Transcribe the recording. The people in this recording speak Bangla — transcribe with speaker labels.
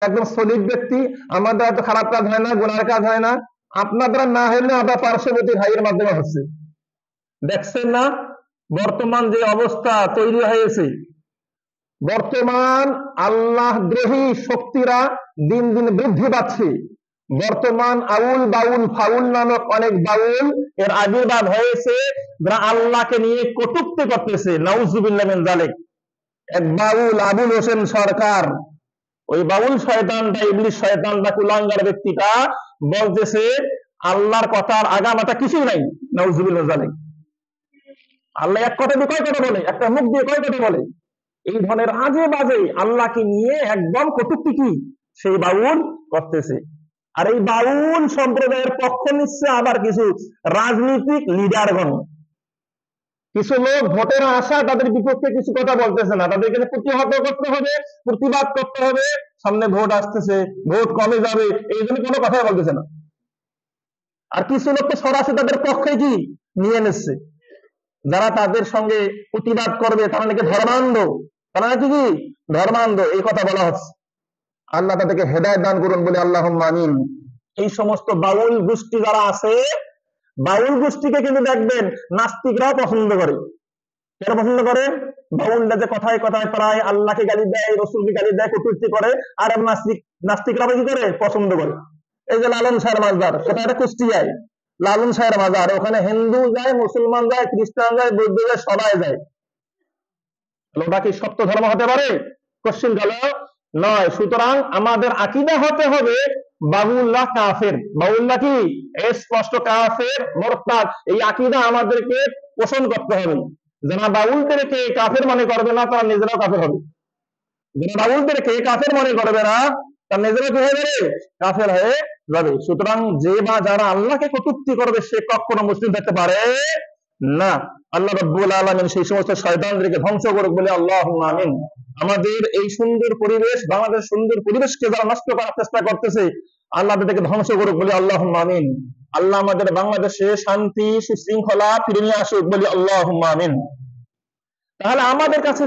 Speaker 1: একদম সলিড ব্যক্তি, আমাদের এত খারাপ কাজ হয় না, গুনার কাজ হয় না, আপনাদের না হলে আমরা পার্শ্ববর্তী ভাইয়ের মাধ্যমে হচ্ছে। দেখছেন না বর্তমান যে অবস্থা তৈরি হয়েছে, বর্তমান আল্লাহ দ্রোহী শক্তিরা দিন দিন বৃদ্ধি পাচ্ছে। বর্তমান আউল বাউল ফাউল নামক অনেক বাউল এর আবির্ভাব হয়েছে, যারা আল্লাহকে নিয়ে কটূক্তি করতেছে। নাউজুবিল্লাহ মিন যালিক। এক বাউল আবুল হোসেন সরকার, ওই বাউল শয়তানটা, ইবলিস শয়তানটা, কুলাঙ্গার ব্যক্তিটা বলতেছে আল্লাহর কথার আগামাটা কিছুই নাই। নাউজুবিল্লাহ মিন যালিক। আল্লাহ এক কথা দিয়ে কয় কথা বলে, একটা মুখ দিয়ে কয় কথা বলে। এই ধরনের আজে বাজে আল্লাহকে নিয়ে একদম কটূক্তি কি সেই বাউল করতেছে। আর এই বাউল সম্প্রদায়ের পক্ষ নিচ্ছে আবার কিছু রাজনৈতিক লিডারগণ। কিছু লোক ভোটের আশা তাদের বিপক্ষে কিছু কথা বলতেছে না, তাদেরকে প্রতিহত করতে হবে, প্রতিবাদ করতে হবে। সামনে ভোট আসতেছে, ভোট কমে যাবে, এই জন্য কোনো কথাই বলতেছে না। আর কিছু লোক তো সরাসরি তাদের পক্ষে কি নিয়ে নিচ্ছে, যারা তাদের সঙ্গে প্রতিবাদ করবে তারা নাকি ধর্মান্ধ, তারা নাকি কি ধর্মান্ধ, এই কথা বলা হচ্ছে। আল্লাহ তাদেরকে হেদায়েত দান করুন বলে আল্লাহুম্মা আমিন। এই সমস্ত বাউল গোষ্ঠী যারা আছে, বাউল গোষ্ঠীকে কিন্তু দেখবেন নাস্তিকরাও পছন্দ করে। কেন পছন্দ করে? বাউলরা যে কথায় কথায় প্রায় আল্লাহকে গালি দেয়, রসুলকে গালি দেয়, কটূক্তি করে, আর নাস্তিকরা কি করে? পছন্দ করে। এই যে লালন শাহের মাজার, কোথায়? এটা কুষ্টিয়ায় লালন শাহের মাজার। ওখানে হিন্দু যায়, মুসলমান যায়, খ্রিস্টান যায়, বৌদ্ধ যায়, সবাই যায়। ওটা কি সত্য ধর্ম হতে পারে? কোশ্চিন গেল নয়। সুতরাং আমাদের আকীদা হতে হবে বাউল্লাহ কাফের। বাউল্লাহ কি? স্পষ্ট কাফের, মুরতাদ। এই আকীদা আমাদেরকে পোষণ করতে হবে। যারা বাউলদেরকে কাফের মনে করবে না, তারা নিজেরাও কাফের হবে। যারা বাউলদেরকে কাফের মনে করবে না, তারা নিজেরা কি হয়ে যাবে? কাফের হয়ে যাবে। সুতরাং যে বা যারা আল্লাহকে কটূক্তি করবে সে কখনো মুসলিম থাকতে পারে না। আল্লাহ রাব্বুল আলামিন সেই সমস্ত শয়তানদেরকে ধ্বংস করুক বলে আল্লাহুম্মা আমিন। আমাদের এই সুন্দর পরিবেশ, বাংলাদেশ সুন্দর পরিবেশকে যারা নষ্ট করার চেষ্টা করতেছে, আল্লাহ তাদেরকে ধ্বংস করুক বলে আল্লাহুম্মা আমিন। আল্লাহ আমাদের বাংলাদেশে শান্তি সুশৃঙ্খলা ফিরিয়ে নিয়ে আসুক বলে আল্লাহুম্মা আমিন। তাহলে আমাদের কাছে